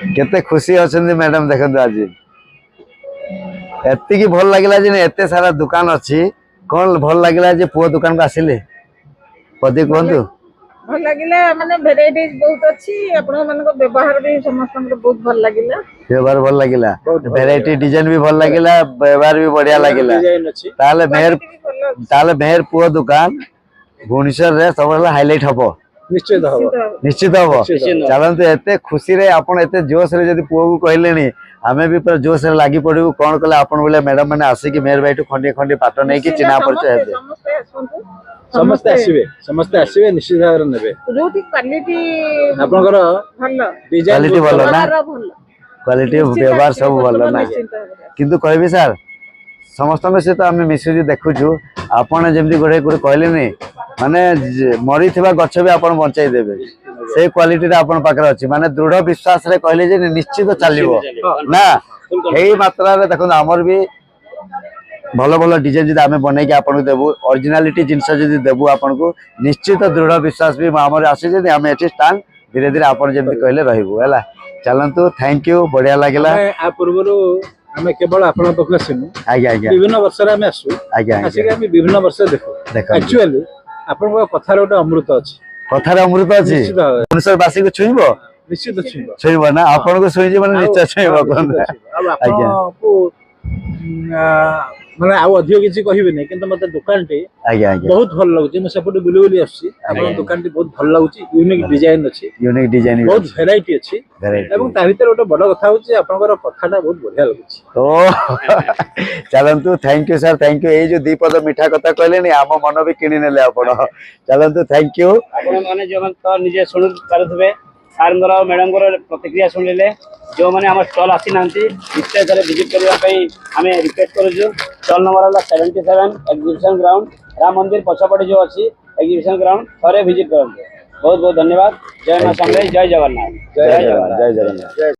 केते खुशी अछंदी मैडम देखंतु आज एत्ती की भल लागिला जे एते सारा दुकान अछि कोन भल लागिला जे पुओ दुकान को आसिले पदी कोंतु भल लागिला माने वेराइटीज बहुत अछि आपण मन को व्यवहार भी समस्त को बहुत भल लागिला व्यवहार भल लागिला वेराइटी डिजाइन भी भल लागिला व्यवहार भी बढ़िया लागिला ताले मेहर पुओ दुकान भुवनेश्वर रे सबले हाईलाइट हबो निश्चित हबो चलंतु एते खुशी रे आपण एते जोश रे जदी पुओ को कहलेनी हमें भी पूरा जोश रे लागि पड़िबो कोन कले आपण बोले मैडम माने आसी कि मेहर भाई खंडे खंडे पाट नै कि चिना परिचय हेबे समस्त आसीबे निश्चित भाव नेबे जोटी क्वालिटी आपनकर भलो क्वालिटी भलो ना क्वालिटी व्यवहार सब भलो ना किंतु कहबी सर समस्त में से तो आम मिसुजी देखुछु आपण जेमती गोटे गोटे कहले नै माने मरी थिबा गछ भी आपण बंचाई देबे से क्वालिटी रे आपण पाकर अछि माने दृढ़ विश्वास रे कहले जे निश्चित चलिबो ना एही मात्रा रे देखो हमर भी भलो भलो डिजाइन जदी आमे बनै के आपण को देबो ओरिजिनलिटी जिंस जदी देबो आपण को निश्चित दृढ़ विश्वास भी हमर आसी जदी हम एठी स्टान धीरे धीरे आपण जेमती कहले रहिबो हला चलंतु थैंक यू बढ़िया लागला आ पूर्वरो हमें केवल आपण पक्ष सिनु आज्ञा आज्ञा विभिन्न वर्ष रे हमें आसु आज्ञा आसी के विभिन्न वर्ष देखो एक्चुअली आपण को कथा रे अमृत अछि कथा रे अमृत अछि मनुष्य बासी को छुइबो निश्चित छुइबो ना आपण को छुइजी माने निश्चय छुइबो कोन आज्ञा को माने आ अधिक किछि कहिबे नै किंतु मते दुकान टे आज्ञा आज्ञा बहुत भल लागुची मैं सेपटे बुली बुली आसी आपण दुकान टे बहुत भल लागुची यूनिक डिजाइन अछि यूनिक डिजाइन बहुत वैरायटी अछि एवं ता भीतर ओटे बड़ कथा होची आपनकर कथाटा बहुत बढ़िया लागुची तो चलंतु thank you sir thank you ए जो दीपद मिठा कथा कहले नि आम मन भी किनि नेले आपण चलंतु थैंक यू आपण माने जो मन तो निजे सुन पारुथबे सार मैडम प्रतिक्रिया शुणिले जो मैंने आम स्टल आसी ना निश्चय थे विजिट करने आम रिक्वेस्ट करूँ stall number 77 exhibition ground Ram मंदिर पछपटे जो अच्छी एग्जिबिशन ग्राउंड थे विजिट करेंगे बहुत बहुत धन्यवाद जय मां समलेई जय जगन्नाथ जय जगन्नाथ।